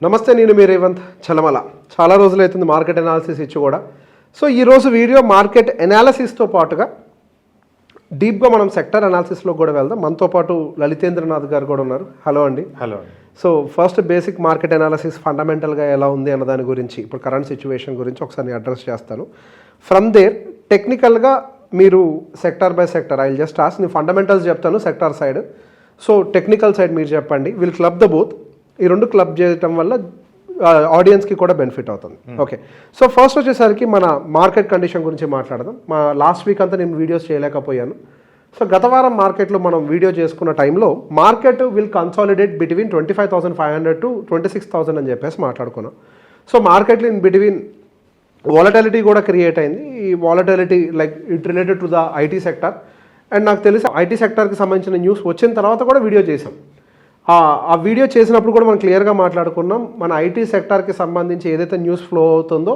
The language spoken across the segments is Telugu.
నమస్తే, నేను మీ రేవంత్ చలమల. చాలా రోజులైతుంది మార్కెట్ అనాలిసిస్ ఇచ్చి కూడా. సో ఈరోజు వీడియో మార్కెట్ అనాలిసిస్తో పాటుగా డీప్గా మనం సెక్టర్ అనాలిసిస్లో కూడా వెళ్దాం. మనతో పాటు లలితేంద్రనాథ్ గారు కూడా ఉన్నారు. హలో అండి. Hello. So first basic market analysis ఫండమెంటల్గా ఎలా ఉంది అన్న దాని గురించి, ఇప్పుడు కరెంట్ సిచ్యువేషన్ గురించి ఒకసారి అడ్రస్ చేస్తాను. ఫ్రమ్ దేర్ టెక్నికల్గా మీరు sector by sector I just as, నేను ఫండమెంటల్స్ చెప్తాను sector side. So technical side మీరు చెప్పండి. Will club the both. ఈ రెండు క్లబ్ చేయడం వల్ల ఆడియన్స్కి కూడా బెనిఫిట్ అవుతుంది. ఓకే, సో ఫస్ట్ వచ్చేసరికి మన మార్కెట్ కండిషన్ గురించి మాట్లాడదాం. మా లాస్ట్ వీక్ అంతా నేను వీడియోస్ చేయలేకపోయాను. సో గత వారం మార్కెట్లో మనం వీడియో చేసుకున్న టైంలో market will consolidate between 25,500 to 26,000 అని చెప్పేసి మాట్లాడుకున్నాం. సో మార్కెట్లో ఇన్ బిట్వీన్ వాలటాలిటీ కూడా క్రియేట్ అయింది. ఈ volatility like it related to the IT sector. And నాకు తెలిసి ఐటీ సెక్టర్కి సంబంధించిన న్యూస్ వచ్చిన తర్వాత కూడా వీడియో చేసాం. ఆ వీడియో చేసినప్పుడు కూడా మనం క్లియర్గా మాట్లాడుకున్నాం, మన ఐటీ సెక్టార్కి సంబంధించి ఏదైతే న్యూస్ ఫ్లో అవుతుందో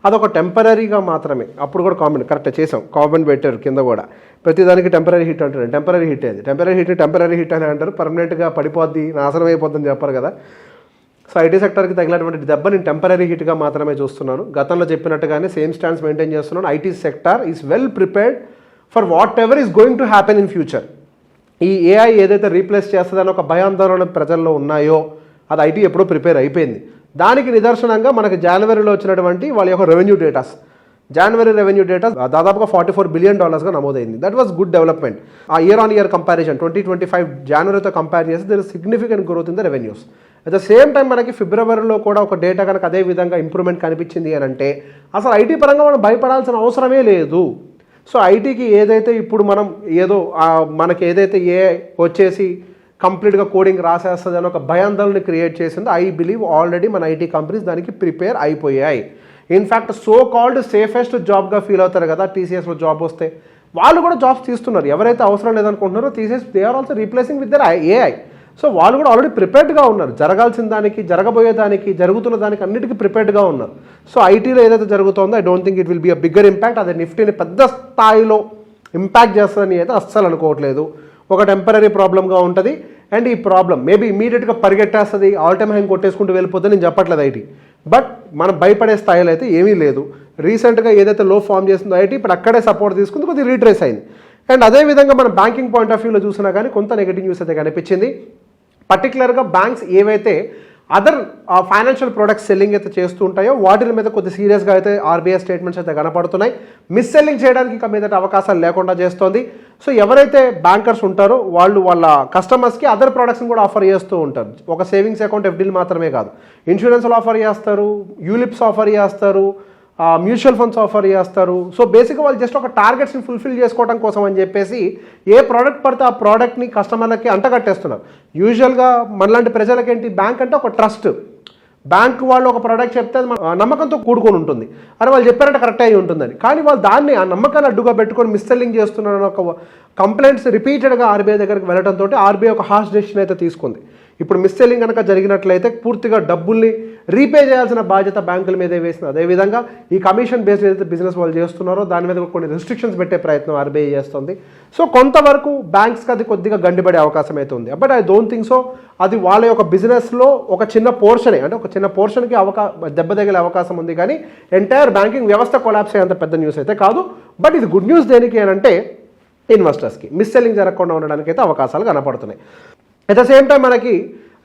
అదొక టెంపరీగా మాత్రమే. అప్పుడు కూడా కామెంట్ కరెక్ట్ చేసాం, కామెంట్ పెట్టారు కింద కూడా. ప్రతిదానికి టెంపరీ హిట్ అంటారు. టెంపరీ హిట్ అయింది, టెంపరీ హిట్ అని అంటారు. పర్మనెంట్గా పడిపోద్ది, నాశనం అయిపోద్దని చెప్పారు కదా. సో ఐటీ సెక్టర్కి తగినటువంటి దెబ్బ నేను టెంపరీ హిట్గా మాత్రమే చూస్తున్నాను. గతంలో చెప్పినట్టుగానే సేమ్ స్టాండ్స్ మెయింటైన్ చేస్తున్నాను. IT sector is well prepared for what ever is going to happen in future. ఈ ఏఐ ఏదైతే రీప్లేస్ చేస్తుందని ఒక భయాందోళన ప్రజల్లో ఉన్నాయో అది ఐటీ ఎప్పుడో ప్రిపేర్ అయిపోయింది. దానికి నిదర్శనంగా మనకి జనవరిలో వచ్చినటువంటి వాళ్ళ యొక్క రెవెన్యూ డేటాస్, జనవరి రెవెన్యూ డేటా దాదాపుగా $44 billion నమోదైంది. That was good development. ఆ ఇయర్ కంపారిజన్ 2025 జనవరితో కంపేర్ చేసి there is significant growth in the revenues. At the same time మనకి ఫిబ్రవరిలో కూడా ఒక డేటా కనుక అదే విధంగా ఇంప్రూవ్మెంట్ కనిపించింది అని అంటే అసలు ఐటీ పరంగా మనం భయపడాల్సిన అవసరమే లేదు. సో ఐటీకి ఏదైతే ఇప్పుడు మనం మనకి ఏదైతే వచ్చేసి కంప్లీట్గా కోడింగ్ రాసేస్తుంది అని ఒక భయాందోళన క్రియేట్ చేసిందో ఐ బిలీవ్ ఆల్రెడీ మన ఐటీ కంపెనీస్ దానికి ప్రిపేర్ అయిపోయాయి. ఇన్ఫ్యాక్ట్ సో కాల్డ్ సేఫెస్ట్ జాబ్గా ఫీల్ అవుతారు కదా టీసీఎస్లో జాబ్ వస్తే. వాళ్ళు కూడా జాబ్స్ తీస్తున్నారు. ఎవరైతే అవసరం లేదనుకుంటున్నారో తీసేసి they are also replacing with their AI. So వాళ్ళు కూడా ఆల్రెడీ ప్రిపేర్డ్గా ఉన్నారు. జరగాల్సిన దానికి, జరగబోయేదానికి, జరుగుతున్న దానికి అన్నిటికీ ప్రిపేర్డ్గా ఉన్నారు. సో ఐటీలో ఏదైతే జరుగుతుందో I don't think it will be a bigger impact. అది నిఫ్టీని పెద్ద స్థాయిలో ఇంపాక్ట్ చేస్తుందని అయితే అస్సలు అనుకోవట్లేదు. ఒక టెంపరీ ప్రాబ్లంగా ఉంటుంది. అండ్ ఈ ప్రాబ్లం మేబీ ఇమీడియట్గా పరిగెట్టేస్తుంది, ఆల్ టైమ్ హైంగ్ కొట్టేసుకుంటూ వెళ్ళిపోతుంది నేను చెప్పట్లేదు ఐటీ. బట్ మనం భయపడే స్థాయిలో అయితే ఏమీ లేదు. రీసెంట్గా ఏదైతే లో ఫామ్ చేస్తుందో ఐటీ ఇప్పుడు అక్కడే సపోర్ట్ తీసుకుంది, కొద్దిగా రీట్రేస్ అయింది. అండ్ అదేవిధంగా మనం బ్యాంకింగ్ పాయింట్ ఆఫ్ వ్యూలో చూసినా కానీ కొంత నెగిటివ్ న్యూస్ అయితే కనిపించింది. పర్టికులర్గా బ్యాంక్స్ ఏవైతే అదర్ ఫైనాన్షియల్ ప్రొడక్ట్స్ సెల్లింగ్ అయితే చేస్తూ ఉంటాయో వాటి మీద కొద్ది సీరియస్గా అయితే ఆర్బీఐ స్టేట్మెంట్స్ అయితే కనపడుతున్నాయి. మిస్ సెల్లింగ్ చేయడానికి ఇక మీదట అవకాశాలు లేకుండా చేస్తోంది. సో ఎవరైతే బ్యాంకర్స్ ఉంటారో వాళ్ళు వాళ్ళ కస్టమర్స్కి అదర్ ప్రొడక్ట్స్ని కూడా ఆఫర్ చేస్తూ ఉంటారు. ఒక సేవింగ్స్ అకౌంట్ ఎఫ్డీలు మాత్రమే కాదు, ఇన్సూరెన్స్లు ఆఫర్ చేస్తారు, యూలిప్స్ ఆఫర్ చేస్తారు, మ్యూచువల్ ఫండ్స్ ఆఫర్ చేస్తారు. సో బేసిక్గా వాళ్ళు జస్ట్ ఒక టార్గెట్స్ని ఫుల్ఫిల్ చేసుకోవడం కోసం అని చెప్పేసి ఏ ప్రోడక్ట్ పడితే ఆ ప్రోడక్ట్ని కస్టమర్లకి అంటగట్టేస్తున్నారు. యూజువల్గా మనలాంటి ప్రజలకేంటి, బ్యాంక్ అంటే ఒక ట్రస్ట్. బ్యాంక్ వాళ్ళు ఒక ప్రోడక్ట్ చెప్తే అది నమ్మకంతో కూడుకొని ఉంటుంది. అరే వాళ్ళు చెప్పారంటే కరెక్ట్ అయి ఉంటుందని. కానీ వాళ్ళు దాన్ని ఆ నమ్మకాన్ని అడ్డుగా పెట్టుకొని మిస్సెల్లింగ్ చేస్తున్నారని ఒక కంప్లైంట్స్ రిపీటెడ్గా ఆర్బీఐ దగ్గరికి వెళ్ళడంతో ఆర్బీఐ ఒక హార్ష్ డెసిషన్ అయితే తీసుకుంది. ఇప్పుడు మిస్సెల్లింగ్ కనుక జరిగినట్లయితే పూర్తిగా డబ్బుల్ని రీపే చేయాల్సిన బాధ్యత బ్యాంకుల మీదే వేసింది. అదేవిధంగా ఈ కమిషన్ బేస్డ్ ఏదైతే బిజినెస్ వాళ్ళు చేస్తున్నారో దాని మీద కొన్ని రెస్ట్రిక్షన్స్ పెట్టే ప్రయత్నం ఆర్బీఐ చేస్తుంది. సో కొంతవరకు బ్యాంక్స్కి అది కొద్దిగా గండిపడే అవకాశం అయితే ఉంది. But I don't think so. అది వాళ్ళ యొక్క బిజినెస్లో ఒక చిన్న పోర్షనే, అంటే ఒక చిన్న పోర్షన్కి దెబ్బ తగిలే అవకాశం ఉంది. కానీ ఎంటైర్ బ్యాంకింగ్ వ్యవస్థ కొలాప్స్ అయ్యేంత పెద్ద న్యూస్ అయితే కాదు. బట్ ఇది గుడ్ న్యూస్ దేనికి అని అంటే ఇన్వెస్టర్స్కి మిస్సెల్లింగ్ జరగకుండా ఉండడానికి అయితే అవకాశాలు కనపడుతున్నాయి. అట్ ద సేమ్ టైం మనకి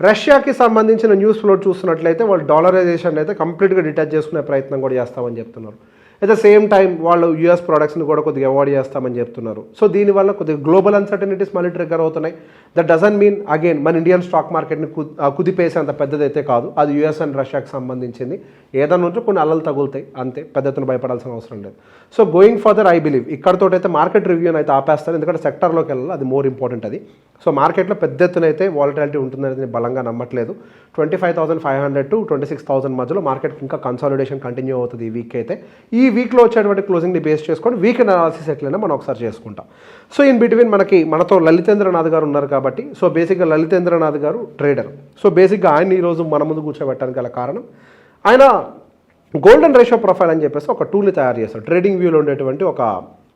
రష్యాకి సంబంధించిన న్యూస్ ఫ్లో చూస్తున్నట్లయితే వాళ్ళు డాలరైజేషన్ అయితే కంప్లీట్గా డిటాచ్ చేసుకునే ప్రయత్నం కూడా చేస్తామని చెప్తున్నారు. అట్ ద సేమ్ టైం వాళ్ళు యూఎస్ ప్రొడక్ట్స్ని కూడా కొద్దిగా అవాయిడ్ చేస్తామని చెప్తున్నారు. సో దీనివల్ల కొద్దిగా గ్లోబల్ అన్సర్టనిటీస్ మళ్ళీ ట్రిగ్గర్ అవుతున్నాయి. దట్ డజంట్ మీన్ అగైన్ మన ఇండియన్ స్టాక్ మార్కెట్ని కుదిపేసేంత పెద్దదైతే కాదు. అది యూఎస్ అండ్ రష్యాకి సంబంధించింది. ఏదైనా ఉంటే కొన్ని అల్లలు తగులుతాయి అంతే, పెద్దతను భయపడాల్సిన అవసరం లేదు. So going further I believe ఇక్కడతోటైతే మార్కెట్ రివ్యూని అయితే ఆపేస్తారు. ఎందుకంటే సెక్టర్లోకి వెళ్ళాలి, అది మోర్ ఇంపార్టెంట్ అది. సో మార్కెట్లో పెద్ద ఎత్తున అయితే వాలటాలిటీ ఉంటుందని నేను బలంగా నమ్మట్లేదు. 25,500 to 26,000 మధ్యలో మార్కెట్ ఇంకా కన్సాలిడేషన్ కంటిన్యూ అవుతుంది ఈ వీక్ అయితే. ఈ వీక్లో వచ్చేటువంటి క్లోజింగ్ని బేస్ చేసుకొని వీక్ అనాలిసిస్ ఎట్లయినా మనం ఒకసారి చేసుకుంటాం. సో ఇన్ బిట్వీన్ మనతో లలితేంద్రనాథ్ గారు ఉన్నారు కాబట్టి, సో బేసిక్గా లలితేంద్రనాథ్ గారు ట్రేడర్. సో బేసిక్గా ఆయన ఈరోజు మన ముందు కూర్చోబెట్టడానికి గల కారణం, ఆయన గోల్డెన్ రేషియో ప్రొఫైల్ అని చెప్పేసి ఒక టూల్ని తయారు చేస్తారు. ట్రేడింగ్ వ్యూలో ఉండేటువంటి ఒక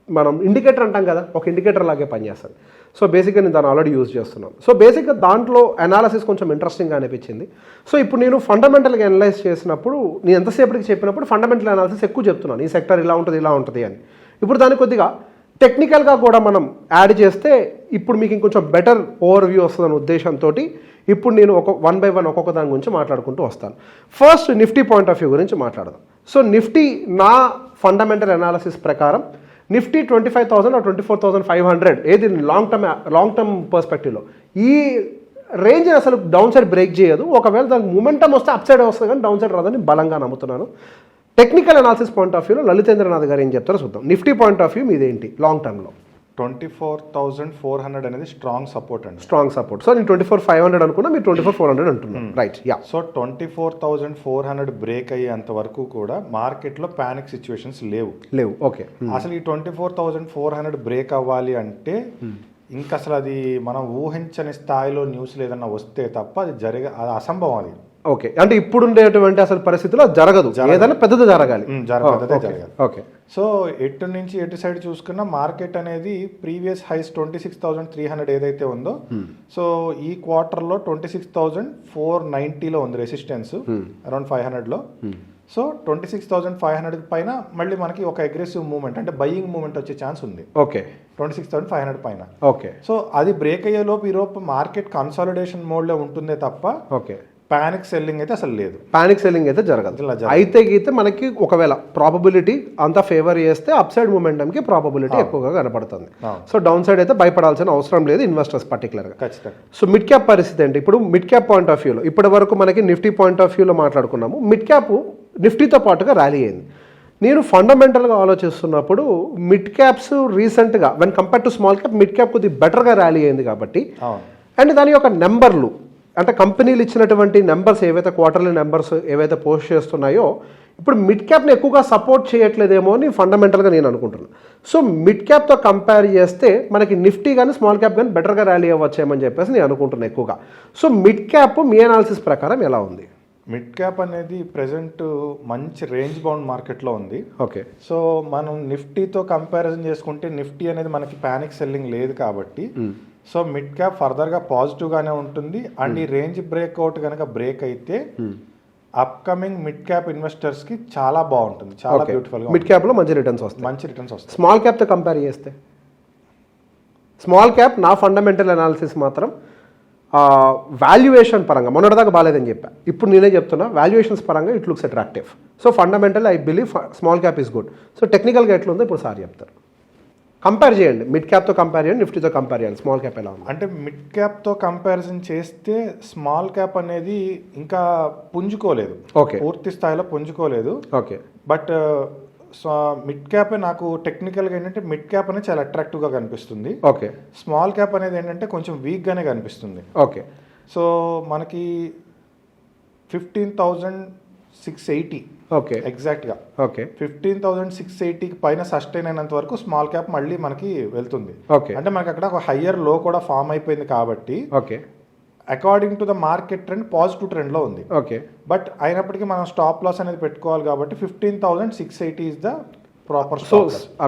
మనం ఇండికేటర్ అంటాం కదా, ఒక ఇండికేటర్ లాగే పనిచేస్తుంది. సో బేసిక్గా నేను దాన్ని ఆల్రెడీ యూజ్ చేస్తున్నాను. సో బేసిక్గా దాంట్లో అనాలిసిస్ కొంచెం ఇంట్రెస్టింగ్గా అనిపించింది. సో ఇప్పుడు నేను ఫండమెంటల్గా అనలైజ్ చేసినప్పుడు, నేను ఎంతసేపటికి చెప్పినప్పుడు ఫండమెంటల్ అనాలిసిస్ ఎక్కువ చెప్తున్నాను, ఈ సెక్టర్ ఇలా ఉంటుంది అని. ఇప్పుడు దాన్ని కొద్దిగా టెక్నికల్గా కూడా మనం యాడ్ చేస్తే ఇప్పుడు మీకు ఇంకొంచెం బెటర్ ఓవర్ వ్యూ వస్తుందనే ఉద్దేశంతో ఇప్పుడు నేను వన్ బై వన్ ఒక్కొక్క దాని గురించి మాట్లాడుకుంటూ వస్తాను. First Nifty point of view గురించి మాట్లాడదాం. సో నిఫ్టీ నా ఫండమెంటల్ అనాలిసిస్ ప్రకారం నిఫ్టీ 25,000 or 24,500 ఏది లాంగ్ టర్మ్ పర్స్పెక్టివ్లో ఈ రేంజ్ అసలు డౌన్ సైడ్ బ్రేక్ చేయదు. ఒకవేళ దానికి మూమెంటం వస్తే అప్ సైడ్ వస్తుంది కానీ డౌన్ సైడ్ రాదని బలంగా నమ్ముతున్నాను. టెక్నికల్ అనాలిసిస్ పాయింట్ ఆఫ్ వ్యూలో లలితేంద్రనాథ్ గారు ఏం చెప్తారో చూద్దాం. నిఫ్టీ పాయింట్ ఆఫ్ వ్యూ మీదేంటి లాంగ్ టర్మ్లో? 24,400 అనేది స్ట్రాంగ్ సపోర్ట్ అండి. Strong support. సో నేను 24,500 అనుకున్నా, మీరు 24,400 అంటున్నాను. Right, yeah. సో 24,400 బ్రేక్ అయ్యేంత వరకు కూడా మార్కెట్లో ప్యానిక్ సిచ్యువేషన్స్ లేవు. ఓకే. అసలు ఈ 24,400 బ్రేక్ అవ్వాలి అంటే ఇంకా అసలు అది మనం ఊహించని స్థాయిలో న్యూస్లు ఏదన్నా వస్తే తప్ప అది అసంభవం అది. ఓకే, అంటే ఇప్పుడు ఉండేటువంటి అసలు పరిస్థితిలో జరగదు, ఏదైనా పెద్దది జరగాలి. ఓకే. సో ఎటు నుంచి ఎటు సైడ్ చూసుకున్నా మార్కెట్ అనేది ప్రీవియస్ హైస్ 26,300 ఏదైతే ఉందో, సో ఈ క్వార్టర్లో 26,490లో ఉంది రెసిస్టెన్స్, అరౌండ్ 500లో. సో 26,500 పైన మళ్ళీ మనకి ఒక అగ్రెసివ్ మూవ్మెంట్ అంటే బయింగ్ మూవ్మెంట్ వచ్చే ఛాన్స్ ఉంది. ఓకే. 26,500 పైన. ఓకే. సో అది బ్రేక్ అయ్యే లోపు ఈ లోపు మార్కెట్ కన్సాలిడేషన్ మోడ్లో ఉంటుందే తప్ప ఓకే పానిక్ సెల్లింగ్ అయితే అసలు లేదు. పానిక్ సెల్లింగ్ అయితే జరగదు. అయితే గీతే మనకి ఒకవేళ ప్రాబబిలిటీ అంతా ఫేవర్ చేస్తే అప్ సైడ్ మూమెంటంకి ప్రాబబిలిటీ ఎక్కువగా కనపడుతుంది. సో డౌన్ సైడ్ అయితే భయపడాల్సిన అవసరం లేదు ఇన్వెస్టర్స్ పర్టికులర్గా. ఖచ్చితంగా. సో మిడ్ క్యాప్ పరిస్థితి ఏంటి? ఇప్పుడు మిడ్ క్యాప్ పాయింట్ ఆఫ్ వ్యూలో ఇప్పటి వరకు మనకి నిఫ్టీ పాయింట్ ఆఫ్ వ్యూలో మాట్లాడుకున్నాము. మిడ్ క్యాప్ నిఫ్టీతో పాటుగా ర్యాలీ అయింది. నేను ఫండమెంటల్గా ఆలోచిస్తున్నప్పుడు మిడ్ క్యాప్స్ రీసెంట్గా when compare to small cap, mid cap కొద్దిగా బెటర్గా ర్యాలీ అయింది కాబట్టి, అండ్ దాని యొక్క నెంబర్లు అంటే కంపెనీలు ఇచ్చినటువంటి నెంబర్స్ ఏవైతే క్వార్టర్లీ నెంబర్స్ ఏవైతే పోస్ట్ చేస్తున్నాయో ఇప్పుడు మిడ్ క్యాప్ని ఎక్కువగా సపోర్ట్ చేయట్లేదేమో అని ఫండమెంటల్గా నేను అనుకుంటున్నాను. సో మిడ్ క్యాప్తో కంపేర్ చేస్తే మనకి నిఫ్టీ కానీ స్మాల్ క్యాప్ కానీ బెటర్గా ర్యాలీ అవ్వచ్చేమని చెప్పేసి నేను అనుకుంటున్నాను ఎక్కువగా. సో మిడ్ క్యాప్ మీ అనాలిసిస్ ప్రకారం ఎలా ఉంది? మిడ్ క్యాప్ అనేది ప్రెసెంట్ మంచి రేంజ్ బౌండ్ మార్కెట్లో ఉంది. ఓకే. సో మనం నిఫ్టీతో కంపారిజన్ చేసుకుంటే నిఫ్టీ అనేది మనకి ప్యానిక్ సెల్లింగ్ లేదు కాబట్టి సో మిడ్ క్యాప్ ఫర్దర్గా పాజిటివ్గానే ఉంటుంది. అండ్ ఈ రేంజ్ బ్రేక్అవుట్ కనుక బ్రేక్ అయితే అప్కమింగ్ మిడ్ క్యాప్ ఇన్వెస్టర్స్కి చాలా బాగుంటుంది, చాలా బ్యూటిఫుల్గా. మిడ్ క్యాప్లో మంచి రిటర్న్స్ వస్తాయి. స్మాల్ క్యాప్తో కంపేర్ చేస్తే స్మాల్ క్యాప్ నా ఫండమెంటల్ అనాలిసిస్ మాత్రం వాల్యుయేషన్ పరంగా మొన్నటిదాకా బాగాలేదని చెప్పా, ఇప్పుడు నేనే చెప్తున్నా వాల్యుయేషన్స్ పరంగా it looks attractive. So fundamental I believe small cap is good. So టెక్నికల్గా ఎట్లుందో ఇప్పుడు సార్ చెప్తారు. కంపేర్ చేయండి, మిడ్ క్యాప్తో కంపేర్ చేయండి, నిఫ్టీతో కంపేర్ చేయండి, స్మాల్ క్యాప్ ఎలా ఉంది అంటే. మిడ్ క్యాప్తో కంపారిజన్ చేస్తే స్మాల్ క్యాప్ అనేది ఇంకా పుంజుకోలేదు. ఓకే. పూర్తి స్థాయిలో పుంజుకోలేదు. Okay. But so mid cap నాకు టెక్నికల్గా ఏంటంటే మిడ్ క్యాప్ అనేది చాలా అట్రాక్టివ్గా కనిపిస్తుంది. ఓకే. స్మాల్ క్యాప్ అనేది ఏంటంటే కొంచెం వీక్గానే కనిపిస్తుంది. ఓకే. సో మనకి 15,680 ఓకే ఎగ్జాక్ట్గా. ఓకే. 15,680 పైన సస్టైన్ అయినంత వరకు స్మాల్ క్యాప్ మళ్ళీ మనకి వెళ్తుంది. ఓకే. అంటే మనకి అక్కడ ఒక హయ్యర్ లో కూడా ఫామ్ అయిపోయింది కాబట్టి okay according to the market trend positive ట్రెండ్లో ఉంది. ఓకే. బట్ అయినప్పటికీ మనం స్టాప్ లాస్ అనేది పెట్టుకోవాలి కాబట్టి 15,680 ఇస్ ద ప్రాపర్. సో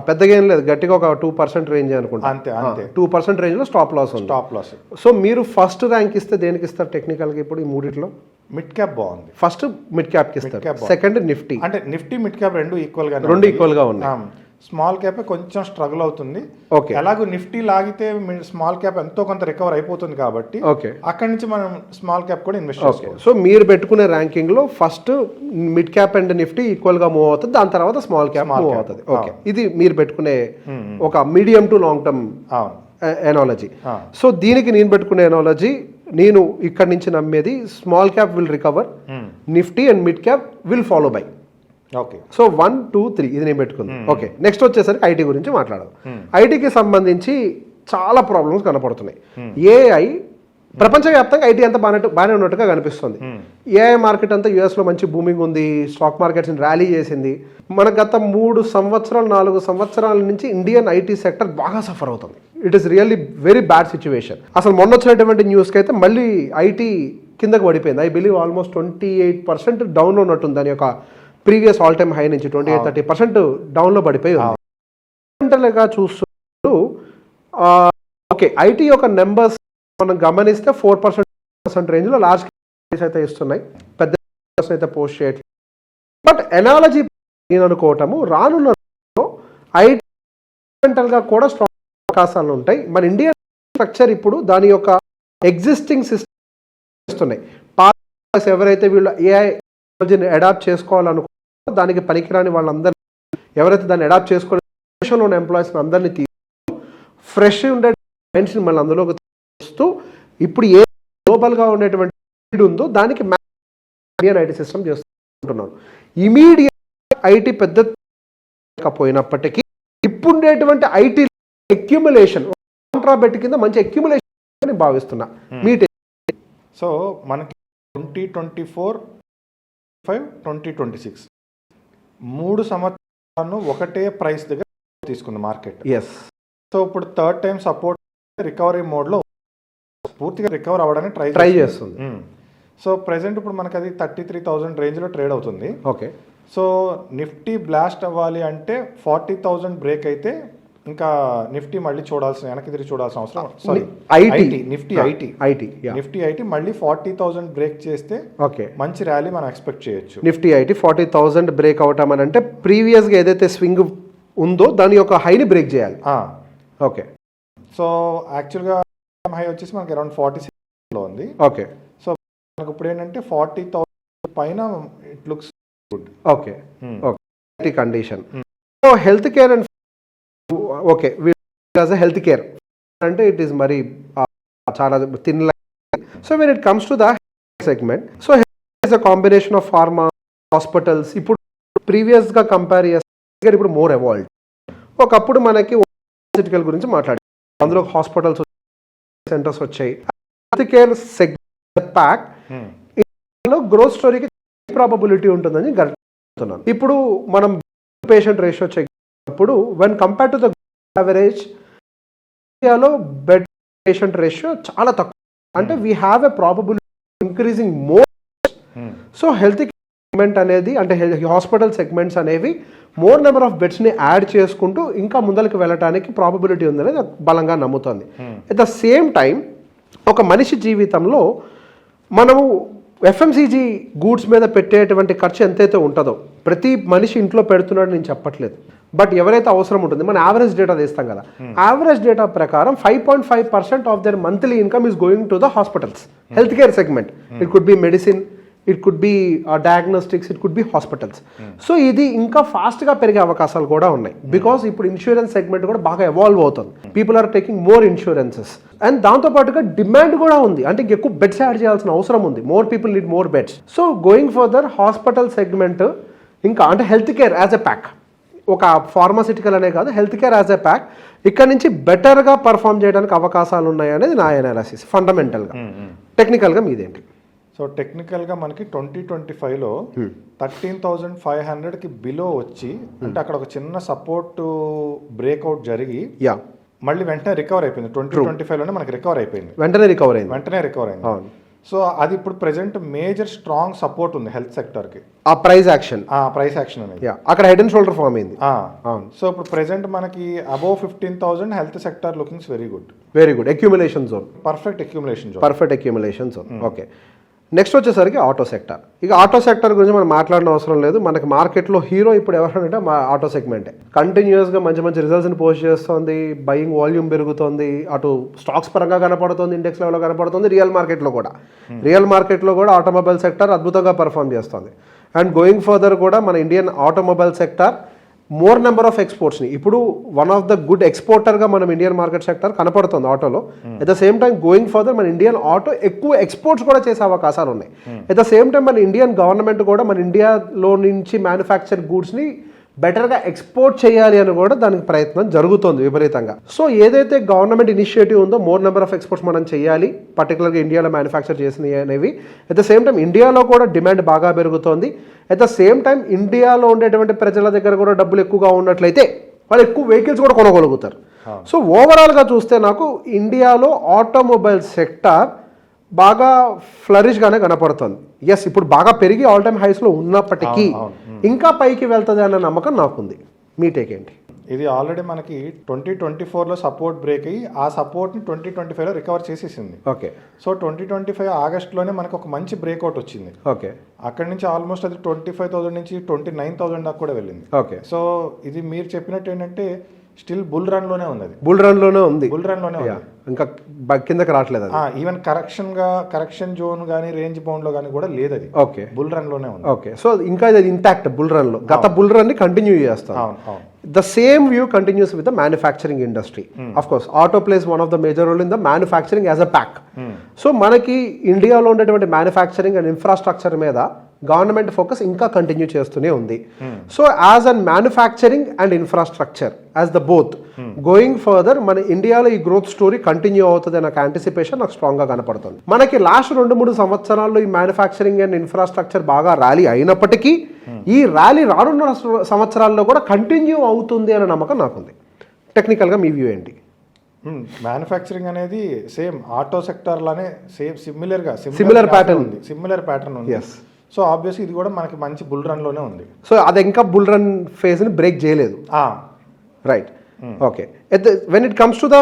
పెద్దగా ఏం లేదు, గట్టిగా ఒక 2% రేంజ్ అనుకుంటా. అంతే 2% రేంజ్లో స్టాప్ లాస్ ఉంది. Stop loss. సో మీరు ఫస్ట్ ర్యాంక్ ఇస్తే దేనికి ఇస్తారు టెక్నికల్గా ఇప్పుడు ఈ మూడిట్లో? మిడ్ క్యాప్ బాగుంది. ఫస్ట్ మిడ్ క్యాప్కి ఇస్తారు, సెకండ్ నిఫ్టీ. అంటే నిఫ్టీ మిడ్ క్యాప్ రెండు ఈక్వల్గా ఉన్నాయి. స్మాల్ క్యాప్ కొంచెం స్ట్రగుల్ అవుతుంది. ఓకే. ఎలాగో నిఫ్టీ లాగితే స్మాల్ క్యాప్ ఎంతో కొంత రికవర్ అయిపోతుంది కాబట్టి ఓకే అక్కడి నుంచి మనం స్మాల్ క్యాప్ కూడా ఇన్వెస్ట్ చేసుకోవాలి. సో మీరు పెట్టుకునే ర్యాంకింగ్ లో first mid cap and Nifty equal గా మూవ్ అవుతుంది, దాని తర్వాత స్మాల్ క్యాప్ మూవ్ అవుతుంది. ఓకే. ఇది మీరు పెట్టుకునే ఒక medium to long term analogy. So దీనికి నేను పెట్టుకునే ఎనాలజీ, నేను ఇక్కడి నుంచి నమ్మేది small cap will recover, Nifty and mid cap will follow by. Okay. So 1, 2, 3 ఇది నేను పెట్టుకుంది. ఓకే. నెక్స్ట్ వచ్చేసరికి ఐటీ గురించి మాట్లాడదాం. ఐటీకి సంబంధించి చాలా ప్రాబ్లమ్స్ కనపడుతున్నాయి. ఏఐ ప్రపంచవ్యాప్తంగా ఐటీ అంతా బాగానే ఉన్నట్టుగా కనిపిస్తుంది. ఏఐ మార్కెట్ అంతా యూఎస్లో మంచి బూమింగ్ ఉంది, స్టాక్ మార్కెట్స్ని ర్యాలీ చేసింది. మన గత 3 సంవత్సరాలు 4 సంవత్సరాల నుంచి ఇండియన్ ఐటీ సెక్టర్ బాగా సఫర్ అవుతుంది. It is really very bad situation. అసలు మొన్న వచ్చినటువంటి న్యూస్కి అయితే మళ్ళీ ఐటీ కిందకు పడిపోయింది. ఐ బిలీవ్ ఆల్మోస్ట్ 28% డౌన్లో ఉన్నట్టుంది. దాని యొక్క ప్రీవియస్ ఆల్ టైమ్ హై నుంచి 28-30% డౌన్లో పడిపోయి ఉంది. ఫండమెంటల్గా చూస్తూ ఓకే ఐటీ యొక్క నెంబర్స్ మనం గమనిస్తే 4% రేంజ్లో లార్జ్ అయితే ఇస్తున్నాయి, పెద్ద అయితే పోస్ట్ చేయట్లేదు. బట్ ఎనాలజీ నేను అనుకోవటము రానున్న ఐటీ ఫండమెంటల్గా కూడా స్ట్రాంగ్ అవకాశాలు ఉంటాయి. మన ఇండియన్ స్ట్రక్చర్ ఇప్పుడు దాని యొక్క ఎగ్జిస్టింగ్ సిస్టమ్ ఇస్తున్నాయి. ఎవరైతే వీళ్ళు ఏఐ టెక్నాలజీని అడాప్ట్ చేసుకోవాలనుకుంటారో దానికి పనికిరాని వాళ్ళందరూ ఎవరైతే దాన్ని అడాప్ట్ చేసుకోవాలో ఉన్న ఎంప్లాయీస్ని అందరినీ తీసుకు ఫ్రెష్ ఉండే మైండ్స్ని మళ్ళీ అందులోకి వస్తూ ఇప్పుడు ఏ గ్లోబల్గా ఉండేటువంటి ఉందో దానికి ఇండియన్ ఐటీ సిస్టమ్ చేస్తుంటున్నాను. ఇమీడియట్ ఐటీ పెద్ద పోయినప్పటికీ ఇప్పుడుండేటువంటి ఐటీ అక్యుములేషన్ కాంట్రాబెట్ కింద మంచి అక్యుములేషన్ అని భావిస్తున్నా. మీటే సో మనకి 2024, 2026 3 సంవత్సరాలను ఒకటే ప్రైస్ దగ్గర తీసుకుంది మార్కెట్. ఎస్. సో ఇప్పుడు థర్డ్ టైం సపోర్ట్ రికవరీ మోడ్లో పూర్తిగా రికవర్ అవ్వడానికి ట్రై చేస్తుంది. సో ప్రెసెంట్ ఇప్పుడు మనకి అది 33,000 రేంజ్లో ట్రేడ్ అవుతుంది. ఓకే. సో నిఫ్టీ బ్లాస్ట్ అవ్వాలి అంటే 40,000 బ్రేక్ అయితే ఇంకా నిఫ్టీ మళ్ళీ చూడాల్సిన వెనక్కి తిరిగి చూడాల్సిన అవసరం. సారీ నిఫ్టీ ఐటీ మళ్ళీ 40,000 బ్రేక్ చేస్తే ఓకే మంచి ర్యాలీ మనం ఎక్స్పెక్ట్ చేయొచ్చు. నిఫ్టీ ఐటీ 40,000 బ్రేక్ అవటం అని అంటే ప్రీవియస్గా ఏదైతే స్వింగ్ ఉందో దాని యొక్క హైని బ్రేక్ చేయాలి. ఓకే. సో యాక్చువల్గా హై వచ్చేసి మనకి అరౌండ్ 46లో ఉంది. ఓకే. సో మనకు ఇప్పుడు ఏంటంటే 40,000 పైన it looks good. Okay. Okay. Condition. So health care and okay health care అంటే ఇట్ ఈస్ మరి చాలా thin line. So when it comes to the segment, so health combination of pharma, hospitals. ఇప్పుడు ప్రీవియస్గా కంపేర్ చేస్తే ఇప్పుడు మోర్ ఎవాల్వ్డ్. ఒకప్పుడు మనకి హాస్పిటల్ గురించి మాట్లాడారు, అందులో హాస్పిటల్స్ సెంటర్స్ వచ్చాయి. Health care segment pack growth స్టోరీకి ప్రాబబిలిటీ ఉంటుందని గమనిస్తున్నాను. ఇప్పుడు మనం పేషెంట్ రేషియో చెక్ చేసినప్పుడు when compare to the average ఇండియాలో బెడ్ పేషెంట్ రేషియో చాలా తక్కువ. అంటే we have a probability increasing more. So health segment అనేది అంటే హాస్పిటల్ సెగ్మెంట్స్ అనేవి మోర్ నెంబర్ ఆఫ్ బెడ్స్ని యాడ్ చేసుకుంటూ ఇంకా ముందరికి వెళ్ళటానికి ప్రాబబిలిటీ ఉందనేది బలంగా నమ్ముతుంది. అట్ ద సేమ్ టైం ఒక మనిషి జీవితంలో మనము ఎఫ్ఎంసీజీ గూడ్స్ మీద పెట్టేటువంటి ఖర్చు ఎంతైతే ఉంటుందో ప్రతి మనిషి ఇంట్లో పెడుతున్నాడు నేను చెప్పట్లేదు, బట్ ఎవరైతే అవసరం ఉంటుంది మన యావరేజ్ డేటా తీస్తాం కదా, యావరేజ్ డేటా ప్రకారం 5.5% of their monthly income is going to the hospitals, health care segment. It could be medicine, it could be diagnostics, it could be hospitals. So ఇది ఇంకా ఫాస్ట్గా పెరిగే అవకాశాలు కూడా ఉన్నాయి. బికాస్ ఇప్పుడు ఇన్సూరెన్స్ సెగ్మెంట్ కూడా బాగా ఎవాల్వ్ అవుతుంది. People are taking more insurances and దాంతోపాటుగా డిమాండ్ కూడా ఉంది. అంటే ఎక్కువ బెడ్స్ యాడ్ చేయాల్సిన అవసరం ఉంది. More people need more beds. So going further hospital segment ఇంకా అంటే health care as a pack, ఒక ఫార్మాసిటికల్ అనే కాదు, health care as a pack ఇక్కడ నుంచి బెటర్గా పర్ఫామ్ చేయడానికి అవకాశాలు ఉన్నాయి అనేది నా అనాలిసిస్. ఫండమెంటల్గా టెక్నికల్గా మీదేంటి? సో టెక్నికల్గా మనకి 2025లో 13,500కి బిలో వచ్చి అంటే అక్కడ ఒక చిన్న సపోర్ట్ బ్రేక్అవుట్ జరిగి మళ్ళీ వెంటనే రికవర్ అయిపోయింది. 2025లోనే మనకి రికవర్ అయిపోయింది, వెంటనే రికవర్ అయింది. సో అది ఇప్పుడు ప్రెసెంట్ మేజర్ స్ట్రాంగ్ సపోర్ట్ ఉంది హెల్త్ సెక్టర్కి. ఆ ప్రైస్ యాక్షన్ అనేది అక్కడ హెడ్ అండ్ షోల్డర్ ఫామ్ అయింది. సో ఇప్పుడు ప్రెసెంట్ మనకి above 15,000 health sector lookings very good. Accumulation zone, perfect accumulation zone. Okay. Next వచ్చేసరికి ఆటో సెక్టర్. ఇక ఆటో సెక్టర్ గురించి మనం మాట్లాడిన అవసరం లేదు. మనకి మార్కెట్లో హీరో ఇప్పుడు ఎవరంటే మా ఆటో సెగ్మెంటే. కంటిన్యూస్గా మంచి రిజల్ట్స్ని పోస్ట్ చేస్తుంది, బయింగ్ వాల్యూమ్ పెరుగుతుంది, అటు స్టాక్స్ పరంగా కనపడుతుంది, ఇండెక్స్ లెవెల్లో కనపడుతుంది, రియల్ మార్కెట్లో కూడా ఆటోమొబైల్ సెక్టర్ అద్భుతంగా పర్ఫామ్ చేస్తుంది. అండ్ గోయింగ్ ఫర్దర్ కూడా మన Indian automobile sector more number of ఎక్స్పోర్ట్స్ని ఇప్పుడు వన్ ఆఫ్ ద గుడ్ ఎక్స్పోర్టర్గా మనం ఇండియన్ మార్కెట్ సెక్టర్ కనపడుతుంది ఆటోలో. At the same time going further మన ఇండియన్ ఆటో ఎక్కువ ఎక్స్పోర్ట్స్ కూడా చేసే అవకాశాలు ఉన్నాయి. ఎట్ ద సేమ్ టైం మన ఇండియన్ గవర్నమెంట్ కూడా మన ఇండియాలో నుంచి మ్యానుఫ్యాక్చర్ గూడ్స్ని బెటర్గా ఎక్స్పోర్ట్ చేయాలి అని కూడా దానికి ప్రయత్నం జరుగుతుంది విపరీతంగా. సో ఏదైతే గవర్నమెంట్ ఇనిషియేటివ్ ఉందో మోర్ నెంబర్ ఆఫ్ ఎక్స్పోర్ట్స్ మనం చేయాలి, పర్టికులర్గా ఇండియాలో మ్యానుఫ్యాక్చర్ చేసినవి అనేవి. ఎట్ ద సేమ్ టైం ఇండియాలో కూడా డిమాండ్ బాగా పెరుగుతోంది. ఎట్ ద సేమ్ టైం ఇండియాలో ఉండేటువంటి ప్రజల దగ్గర కూడా డబ్బులు ఎక్కువగా ఉన్నట్లయితే వాళ్ళు ఎక్కువ వెహికల్స్ కూడా కొనగలుగుతారు. సో ఓవరాల్గా చూస్తే నాకు ఇండియాలో ఆటోమొబైల్ సెక్టార్ బాగా ఫ్లరిష్గానే కనపడుతుంది. ఎస్, ఇప్పుడు బాగా పెరిగి ఆల్ టైమ్ హైస్లో ఉన్నప్పటికీ ఇంకా పైకి వెళ్తుంది అన్న నమ్మకం నాకుంది. మీ టేక్ ఏంటి? ఇది ఆల్రెడీ మనకి 2024లో సపోర్ట్ బ్రేక్ అయ్యి ఆ సపోర్ట్ని 2025లో రికవర్ చేసేసింది. ఓకే. సో 2025 ఆగస్ట్లోనే మనకు ఒక మంచి బ్రేక్అవుట్ వచ్చింది. ఓకే. అక్కడి నుంచి ఆల్మోస్ట్ అది 25,000 నుంచి 29,000 దాకా కూడా వెళ్ళింది. ఓకే. సో ఇది మీరు చెప్పినట్టు ఏంటంటే స్టిల్ బుల్ రన్ లోనే ఉంది. బుల్ రన్ లోనే ఉంది. ఇంకా కిందకి రావట్లేదు. ఈవెన్ కరెక్షన్ జోన్ గానీ రేంజ్ బౌండ్ లో గానీ కూడా లేదు అది. ఓకే. బుల్ రన్ లోనే ఉంది. ఓకే. సో ఇంకా ఇది ఇంటాక్ట్ బుల్ రన్ లో. గత బుల్ రన్ ని కంటిన్యూ చేస్తాం. The same view continues with the manufacturing industry. Of course auto plays one of the major role in the manufacturing as a pack. So మనకి ఇండియాలో ఉండేటువంటి మ్యానుఫ్యాక్చరింగ్ అండ్ ఇన్ఫ్రాస్ట్రక్చర్ మీద గవర్నమెంట్ ఫోకస్ ఇంకా కంటిన్యూ చేస్తూనే ఉంది. So as an manufacturing and infrastructure as the both going further మన ఇండియాలో ఈ గ్రోత్ స్టోరీ కంటిన్యూ అవుతుంది నాకు యాంటిసిపేషన్ నాకు స్ట్రాంగ్గా కనపడుతుంది. మనకి లాస్ట్ 2-3 సంవత్సరాల్లో ఈ మ్యానుఫ్యాక్చరింగ్ అండ్ ఇన్ఫ్రాస్ట్రక్చర్ బాగా ర్యాలీ అయినప్పటికీ ఈ ర్యాలీ రానున్న సంవత్సరాల్లో కూడా కంటిన్యూ అవుతుంది అనే నమ్మకం నాకుంది. టెక్నికల్గా మీ వ్యూ ఏంటి? మ్యానుఫ్యాక్చరింగ్ అనేది సేమ్ ఆటో సెక్టర్ లానే సేమ్ సిమిలర్ ప్యాటర్న్ ఉంది. సో ఆబ్వియస్లీ ఇది కూడా మనకి మంచి బుల్ రన్ లోనే ఉంది. సో అది ఇంకా బుల్ రన్ ఫేజ్ ని బ్రేక్ చేయలేదు. Right. Okay. When it comes to the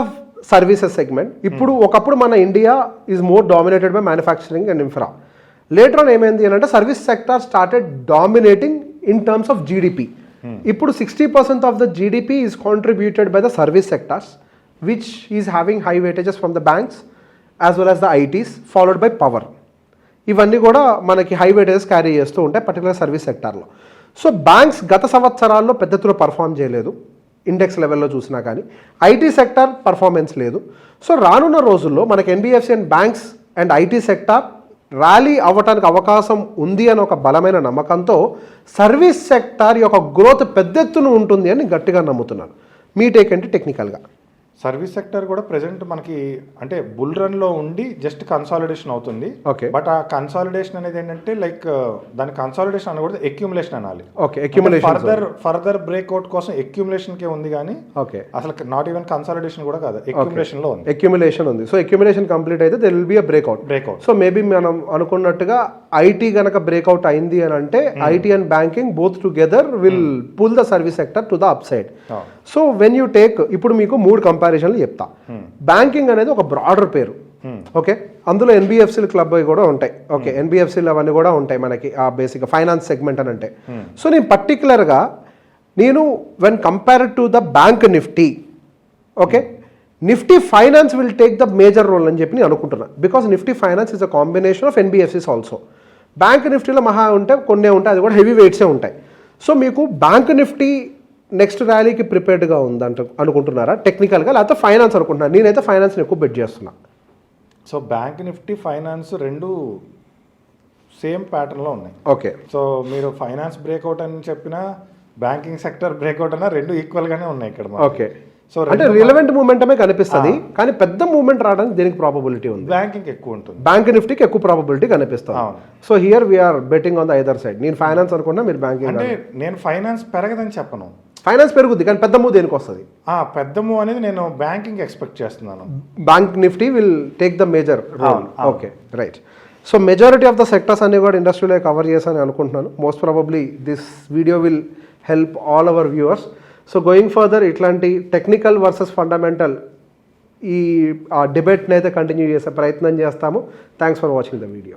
services segment, ఇప్పుడు ఒకప్పుడు మన India is more dominated by manufacturing and infra. Later on ఏమైంది అని అంటే service sector started dominating in terms of GDP. ఇప్పుడు 60% of the GDP is contributed by the service sectors which is having high weightages from the banks as well as the ITs followed by power. ఇవన్నీ కూడా మనకి హై వెయిటేజెస్ క్యారీ చేస్తూ ఉంటాయి పర్టికులర్ సర్వీస్ సెక్టార్లో. సో బ్యాంక్స్ గత సంవత్సరాల్లో పెద్ద ఎత్తున పర్ఫామ్ చేయలేదు ఇండెక్స్ లెవెల్లో చూసినా కానీ. ఐటీ సెక్టార్ పర్ఫార్మెన్స్ లేదు. సో రానున్న రోజుల్లో మనకి NBFC and banks and IT sector rally అవ్వటానికి అవకాశం ఉంది అని ఒక బలమైన నమ్మకంతో సర్వీస్ సెక్టార్ యొక్క గ్రోత్ పెద్ద ఎత్తున ఉంటుంది అని గట్టిగా నమ్ముతున్నాను. మీ టేక్ ఏంటి టెక్నికల్గా? సర్వీస్ సెక్టర్ కూడా ప్రెసెంట్ మనకి అంటే బుల్ రన్ లో ఉండి జస్ట్ కన్సాలిడేషన్ అవుతుంది. ఓకే. బట్ ఆ కన్సాలిడేషన్ అనేది ఏంటంటే లైక్ దాని కన్సాలిడేషన్ అనకూడదు, అక్యుములేషన్ అనాలి. ఓకే. అక్యుములేషన్ ఫర్దర్ బ్రేక్అవుట్ కోసం అక్యుములేషన్ కే ఉంది కానీ ఓకే అసలు నాట్ ఈవెన్ కన్సాలిడేషన్ కూడా కాదు, అక్యుములేషన్ లో ఉంది. అక్యుములేషన్ ఉంది. సో అక్యుములేషన్ కంప్లీట్ అయితే there will be a breakout. So maybe మనం అనుకున్నట్టుగా ఐటీ గనక బ్రేక్అవుట్ అయింది అని అంటే IT and banking both together will pull the service sector to the up side. So when you take ఇప్పుడు మీకు 3 కంపారిజన్లు చెప్తా. బ్యాంకింగ్ అనేది ఒక బ్రాడర్ పేరు. ఓకే. అందులో ఎన్బిఎఫ్సీలు క్లబ్ కూడా ఉంటాయి. ఓకే. ఎన్బిఎఫ్సీలు అవన్నీ కూడా ఉంటాయి మనకి ఆ బేసిక్ ఫైనాన్స్ సెగ్మెంట్ అని అంటే. సో నేను పర్టికులర్గా when compared to the bank Nifty, okay, Nifty finance will take the major role అని చెప్పి నేను అనుకుంటున్నా. Because Nifty finance is a combination of NBFCs also. Bank నిఫ్టీలో మహా ఉంటే కొన్ని ఉంటాయి, అది కూడా హెవీ వెయిట్సే ఉంటాయి. సో మీకు బ్యాంక్ నిఫ్టీ నెక్స్ట్ ర్యాలీకి ప్రిపేర్డ్గా ఉందంట అనుకుంటున్నారా టెక్నికల్గా, లేకపోతే ఫైనాన్స్ అనుకుంటున్నారా? నేనైతే ఫైనాన్స్ని ఎక్కువ బెట్ చేస్తున్నా. సో బ్యాంక్ నిఫ్టీ ఫైనాన్స్ రెండు సేమ్ ప్యాటర్న్లో ఉన్నాయి. ఓకే. సో మీరు ఫైనాన్స్ బ్రేక్అవుట్ అని చెప్పినా బ్యాంకింగ్ సెక్టర్ బ్రేక్అవుట్ అన్నా రెండు ఈక్వల్గానే ఉన్నాయి ఇక్కడ. ఓకే. సో అంటే రిలవెంట్ మూమెంటమే కనిపిస్తుంది కానీ పెద్ద మూమెంట్ రావడానికి దీనికి ప్రాబబిలిటీ ఉంది. బ్యాంకింగ్ ఎక్కువ ఉంటుంది, బ్యాంక్ నిఫ్టీకి ఎక్కువ ప్రాబబిలిటీ కనిపిస్తుంది. So here we're betting on the other side. నేను ఫైనాన్స్ అనుకున్నా, మీరు బ్యాంకింగ్. అంటే నేను ఫైనాన్స్ పెరగదని చెప్పను, ఫైనాన్స్ పెరుగుద్ది కానీ పెద్ద మూవ్ దేనికి వస్తుంది? పెద్ద మూవ్ అనేది నేను బ్యాంకింగ్ ఎక్స్పెక్ట్ చేస్తున్నాను. Bank Nifty will take the major role. Okay. Right. So majority of the sectors అన్ని కూడా ఇండస్ట్రీలో కవర్ చేశాను అనుకుంటున్నాను. Most probably this video will help all our viewers. So going further ఇట్లాంటి టెక్నికల్ వర్సెస్ ఫండమెంటల్ ఈ డిబేట్ని అయితే కంటిన్యూ చేసే ప్రయత్నం చేస్తాము. Thanks for watching the video.